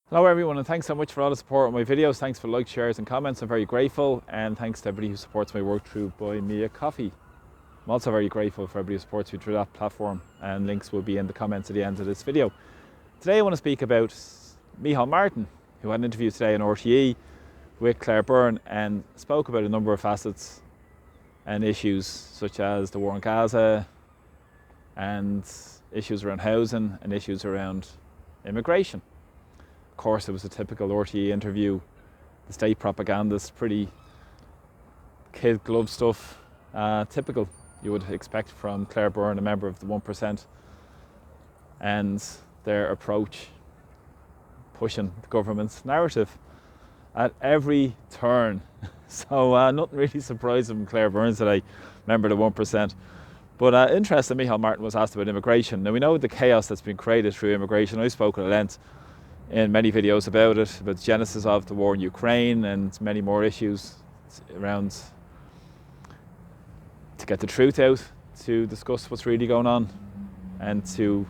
Hello everyone, and thanks so much for all the support on my videos. Thanks for likes, shares and comments. I'm very grateful, and thanks to everybody who supports my work through Buy Me a Coffee. I'm also very grateful for everybody who supports me through that platform, and links will be in the comments at the end of this video. Today I want to speak about Micheál Martin, who had an interview today on RTE with Claire Byrne and spoke about a number of facets and issues such as the war in Gaza and issues around housing and issues around immigration. Of course, it was a typical RTE interview. The state propagandist, pretty kid glove stuff, typical you would expect from Claire Byrne, a member of the 1%, and their approach, pushing the government's narrative at every turn. So nothing really surprising from Claire Byrne today, member of the 1%. But interesting, Micheál Martin was asked about immigration. Now we know the chaos that's been created through immigration. I've spoken at length in many videos about it, about the genesis of the war in Ukraine and many more issues around to get the truth out, to discuss what's really going on, and to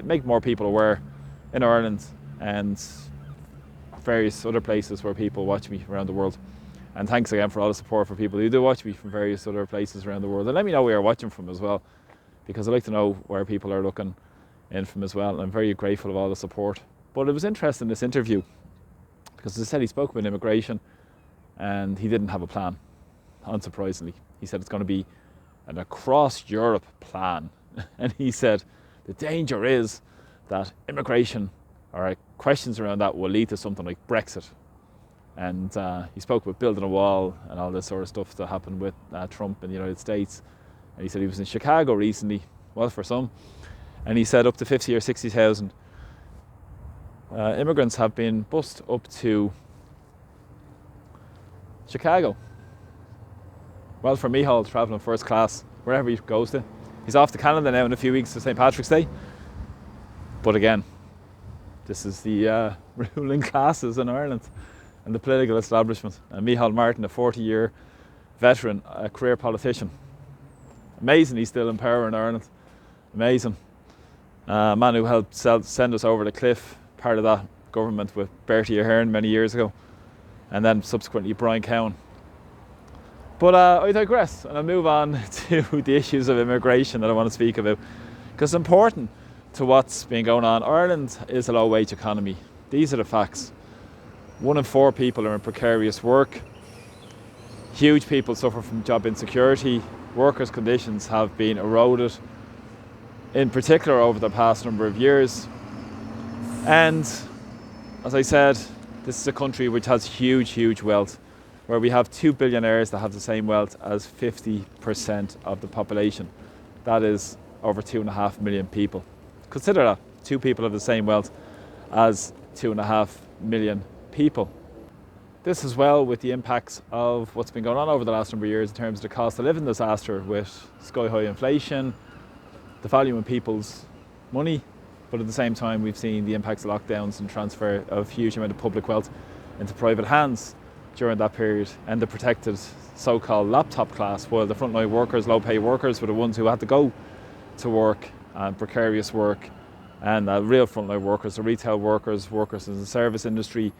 make more people aware in Ireland and various other places where people watch me around the world. And thanks again for all the support for people who do watch me from various other places around the world. And let me know where you're watching from as well, because I like to know where people are looking in from as well. And I'm very grateful of all the support. But it was interesting, this interview, because as I said, he spoke about immigration and he didn't have a plan, unsurprisingly. He said it's going to be an across Europe plan. And he said the danger is that immigration or questions around that will lead to something like Brexit. And he spoke about building a wall and all this sort of stuff that happened with Trump in the United States. And he said he was in Chicago recently, well, for some, and he said up to 50 or 60,000 immigrants have been bused up to Chicago. Well, for Micheál, travelling first class wherever he goes to. He's off to Canada now in a few weeks to St. Patrick's Day. But again, this is the ruling classes in Ireland and the political establishment. And Micheál Martin, a 40-year veteran, a career politician. Amazing he's still in power in Ireland. Amazing. A man who helped send us over the cliff, part of that government with Bertie Ahern many years ago, and then subsequently Brian Cowan. But I digress, and I'll move on to the issues of immigration that I want to speak about, because it's important to what's been going on. Ireland is a low-wage economy. These are the facts. 1 in 4 people are in precarious work. Huge people suffer from job insecurity. Workers' conditions have been eroded, in particular over the past number of years. And as I said, this is a country which has huge wealth, where we have 2 billionaires that have the same wealth as 50% of the population. That is over 2.5 million people. Consider that, 2 people have the same wealth as 2.5 million people. This as well with the impacts of what's been going on over the last number of years in terms of the cost of living disaster, with sky-high inflation, the value in people's money, but at the same time we've seen the impacts of lockdowns and transfer of huge amount of public wealth into private hands during that period, and the protected so-called laptop class, while the frontline workers, low-pay workers, were the ones who had to go to work, precarious work, and real frontline workers, the retail workers, workers in the service industry,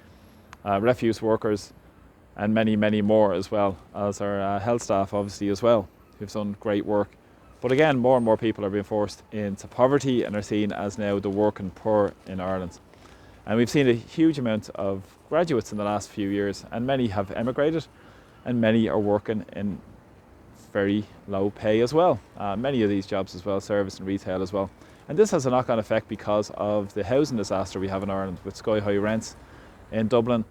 refuse workers, and many more, as well as our health staff obviously as well, who've done great work. But again, more and more people are being forced into poverty and are seen as now the working poor in Ireland. And we've seen a huge amount of graduates in the last few years, and many have emigrated, and many are working in very low pay as well. Many of these jobs as well, service and retail as well. And this has a knock-on effect because of the housing disaster we have in Ireland, with sky-high rents in Dublin,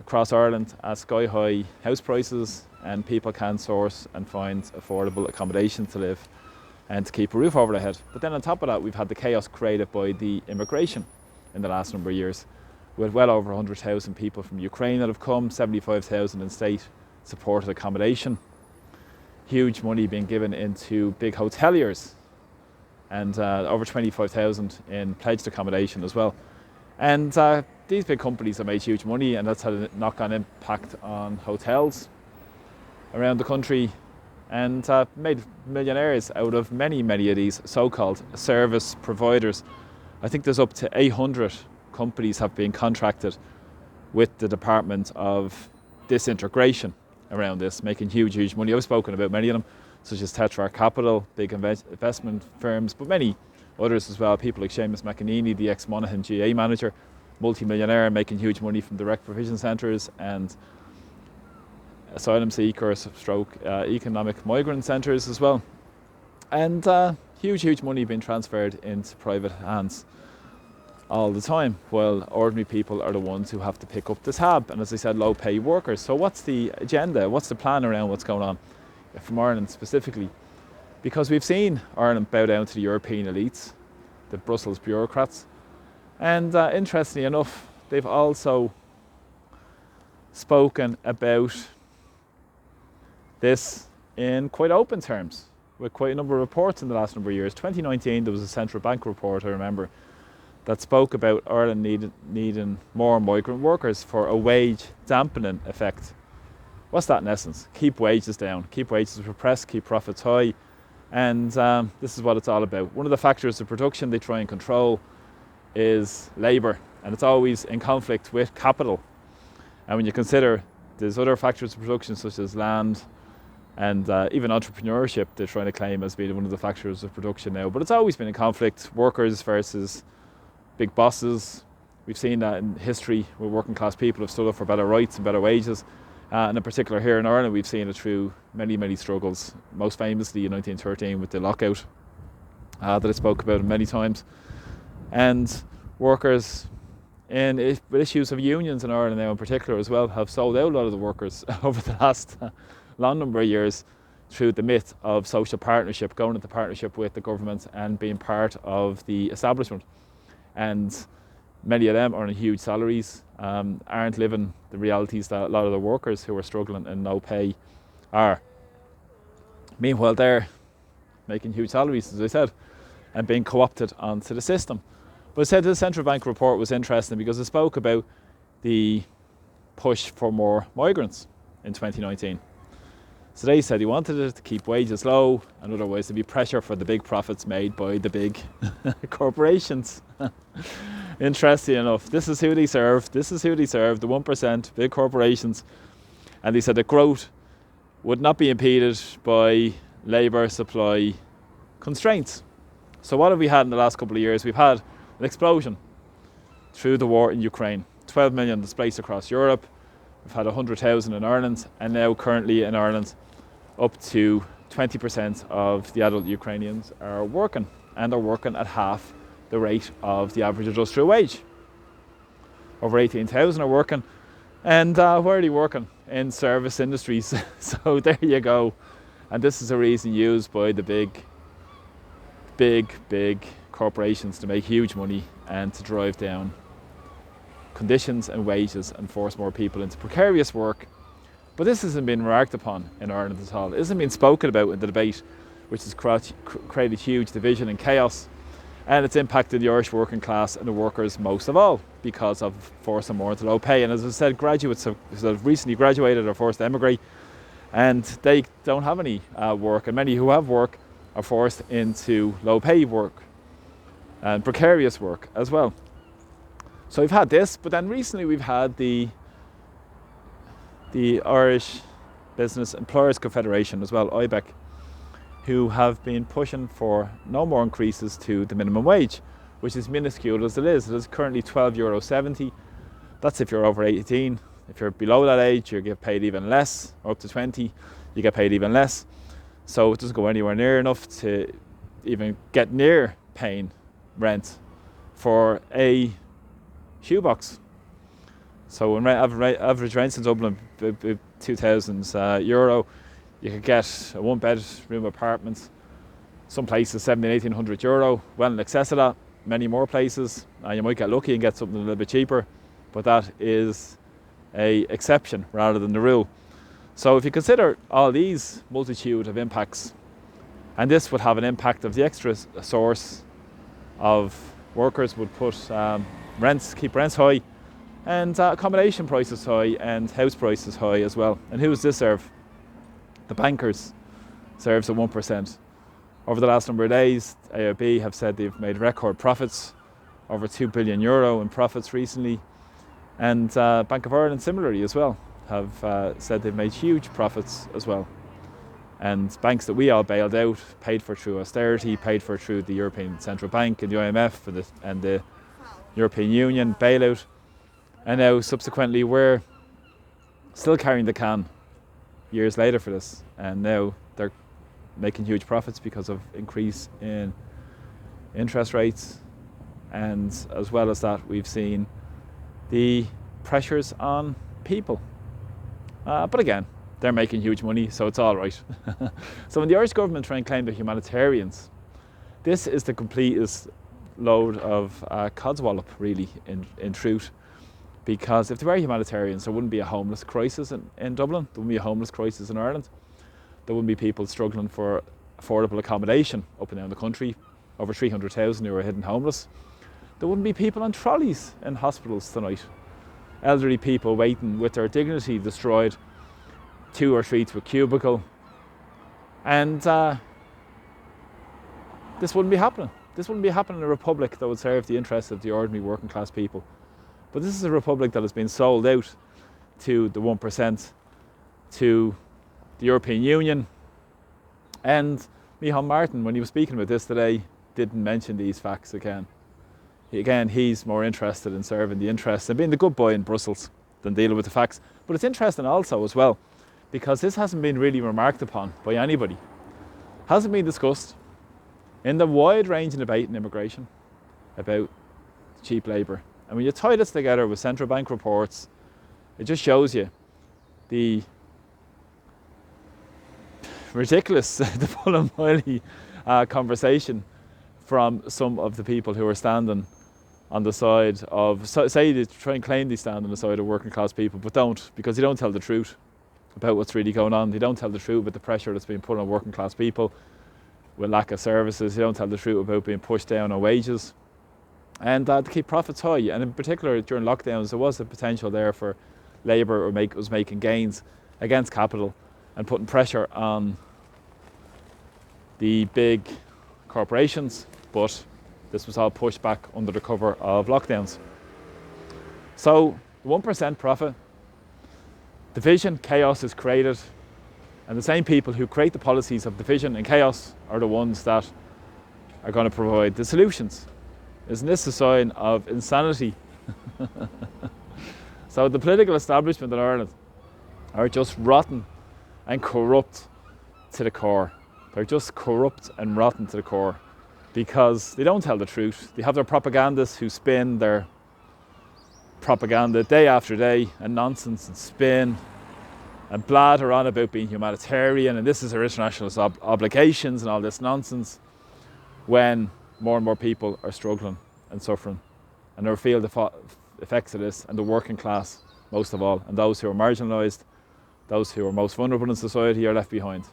across Ireland, at sky-high house prices, and people can't source and find affordable accommodation to live and to keep a roof over their head. But then on top of that, we've had the chaos created by the immigration in the last number of years, with well over 100,000 people from Ukraine that have come, 75,000 in state-supported accommodation, huge money being given into big hoteliers, and over 25,000 in pledged accommodation as well. And these big companies have made huge money, and that's had a knock-on impact on hotels around the country, and made millionaires out of many of these so-called service providers. I think there's up to 800 companies have been contracted with the Department of Disintegration around this, making huge money. I've spoken about many of them, such as Tetrarch Capital, big investment firms, but many others as well. People like Seamus McEnany, the ex-Monaghan GA manager, multi-millionaire, making huge money from direct provision centres and asylum seekers, economic migrant centres as well. And huge money being transferred into private hands all the time, while ordinary people are the ones who have to pick up the tab. And as I said, low pay workers. So what's the agenda? What's the plan around what's going on from Ireland specifically? Because we've seen Ireland bow down to the European elites, the Brussels bureaucrats. And interestingly enough, they've also spoken about this in quite open terms, with quite a number of reports in the last number of years. 2019, there was a central bank report, I remember, that spoke about Ireland needing more migrant workers for a wage dampening effect. What's that in essence? Keep wages down, keep wages repressed, keep profits high. And this is what it's all about. One of the factors of production they try and control is labour, and it's always in conflict with capital. And when you consider there's other factors of production such as land and even entrepreneurship, they're trying to claim as being one of the factors of production now. But it's always been in conflict, workers versus big bosses. We've seen that in history where working class people have stood up for better rights and better wages. And in particular here in Ireland, we've seen it through many struggles, most famously in 1913 with the lockout that I spoke about many times. And workers with issues of unions in Ireland now in particular as well have sold out a lot of the workers over the last long number of years through the myth of social partnership, going into partnership with the government and being part of the establishment. And many of them are on huge salaries, aren't living the realities that a lot of the workers who are struggling and no pay are. Meanwhile, they're making huge salaries, as I said, and being co-opted onto the system. But I said the central bank report was interesting because it spoke about the push for more migrants in 2019. So they said he wanted it to keep wages low, and otherwise there'd be pressure for the big profits made by the big corporations. Interesting enough, this is who they serve. The 1%, big corporations. And they said that growth would not be impeded by labour supply constraints. So what have we had in the last couple of years? We've had an explosion through the war in Ukraine. 12 million displaced across Europe. We've had 100,000 in Ireland, and now currently in Ireland up to 20% of the adult Ukrainians are working, and are working at half the rate of the average industrial wage. Over 18,000 are working, and where are they working? In service industries. So there you go. And this is a reason used by the big corporations to make huge money and to drive down conditions and wages and force more people into precarious work. But this hasn't been remarked upon in Ireland at all. It hasn't been spoken about in the debate, which has created huge division and chaos. And it's impacted the Irish working class and the workers most of all because of forcing more into low pay. And as I said, graduates have recently graduated are forced to emigrate, and they don't have any work. And many who have work are forced into low pay work and precarious work as well. So we've had this, but then recently we've had the Irish Business Employers Confederation as well, IBEC, who have been pushing for no more increases to the minimum wage, which is minuscule as it is. It is currently €12.70. That's if you're over 18. If you're below that age, you get paid even less, or up to 20, you get paid even less. So it doesn't go anywhere near enough to even get near paying rent for a shoebox. So when average rents in Dublin, €2,000, you could get a one-bedroom apartment, some places €1,700-1,800, well in excess of that. Many more places, you might get lucky and get something a little bit cheaper, but that is a exception rather than the rule. So if you consider all these multitude of impacts, and this would have an impact of the extra source of workers would put keep rents high, and accommodation prices high, and house prices high as well. And who does this serve? The bankers serves at 1%. Over the last number of days, AIB have said they've made record profits over €2 billion in profits recently. And Bank of Ireland similarly as well have said they've made huge profits as well. And banks that we all bailed out, paid for through austerity, paid for through the European Central Bank and the IMF and the European Union bailout. And now subsequently we're still carrying the can years later for this. And now they're making huge profits because of increase in interest rates. And as well as that, we've seen the pressures on people. But again, they're making huge money, so it's all right. So when the Irish government try and claim they're humanitarians, this is the completest load of codswallop, really, in truth. Because if they were humanitarians, there wouldn't be a homeless crisis in Dublin, there wouldn't be a homeless crisis in Ireland, there wouldn't be people struggling for affordable accommodation up and down the country, over 300,000 who are hidden homeless. There wouldn't be people on trolleys in hospitals tonight. Elderly people waiting with their dignity destroyed, 2 or 3 to a cubicle. And this wouldn't be happening. This wouldn't be happening in a republic that would serve the interests of the ordinary working class people. But this is a republic that has been sold out to the 1%, to the European Union. And Micheál Martin, when he was speaking about this today, didn't mention these facts again. Again, he's more interested in serving the interests and being the good boy in Brussels than dealing with the facts. But it's interesting also as well, because this hasn't been really remarked upon by anybody. Hasn't been discussed in the wide-ranging debate in immigration about cheap labour. And when you tie this together with central bank reports, it just shows you the ridiculous, the Pull-and-Wiley conversation from some of the people who are standing on the side of, say they try and claim they stand on the side of working class people, but don't, because they don't tell the truth about what's really going on. They don't tell the truth about the pressure that's being put on working class people with lack of services. They don't tell the truth about being pushed down on wages and to keep profits high. And in particular during lockdowns, there was a potential there for Labour was making gains against capital and putting pressure on the big corporations, but this was all pushed back under the cover of lockdowns. So 1% profit, division, chaos is created, and the same people who create the policies of division and chaos are the ones that are going to provide the solutions. Isn't this a sign of insanity? So the political establishment in Ireland are just rotten and corrupt to the core. They're just corrupt and rotten to the core because they don't tell the truth. They have their propagandists who spin their propaganda day after day and nonsense and spin and blather on about being humanitarian and this is our international obligations and all this nonsense, when more and more people are struggling and suffering and they feel the effects of this, and the working class most of all, and those who are marginalised, those who are most vulnerable in society are left behind.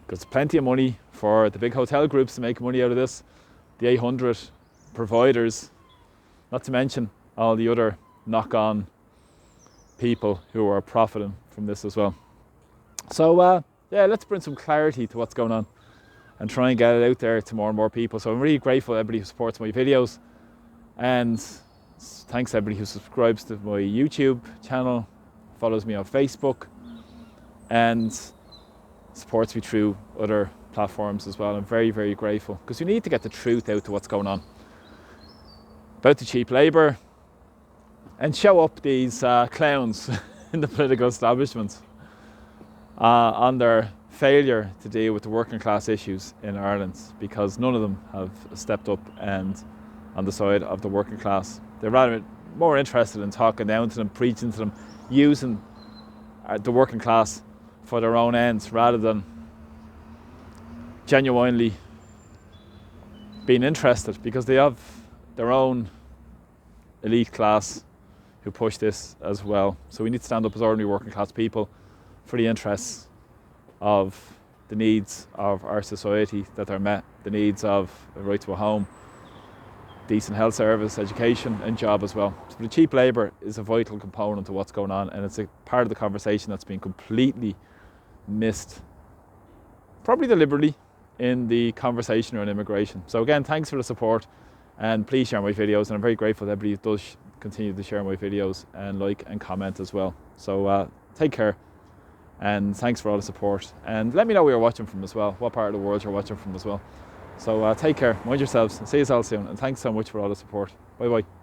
Because plenty of money for the big hotel groups to make money out of this, the 800 providers, not to mention all the other knock-on people who are profiting from this as well. So yeah, let's bring some clarity to what's going on and try and get it out there to more and more people. So I'm really grateful to everybody who supports my videos, and thanks to everybody who subscribes to my YouTube channel, follows me on Facebook, and supports me through other platforms as well. I'm very, very grateful, because we need to get the truth out to what's going on about the cheap labour and show up these clowns in the political establishment on their failure to deal with the working class issues in Ireland, because none of them have stepped up and on the side of the working class. They're rather more interested in talking down to them, preaching to them, using the working class for their own ends rather than genuinely being interested, because they have their own elite class who push this as well. So we need to stand up as ordinary working class people for the interests of the needs of our society, that are met, the needs of a right to a home, decent health service, education and job as well. So the cheap labour is a vital component of what's going on, and it's a part of the conversation that's been completely missed, probably deliberately, in the conversation around immigration. So again, thanks for the support. And please share my videos, and I'm very grateful that everybody does continue to share my videos and like and comment as well. So take care, and thanks for all the support, and let me know where you're watching from as well, what part of the world you're watching from as well. So take care, mind yourselves, and see you all soon, and thanks so much for all the support. Bye bye.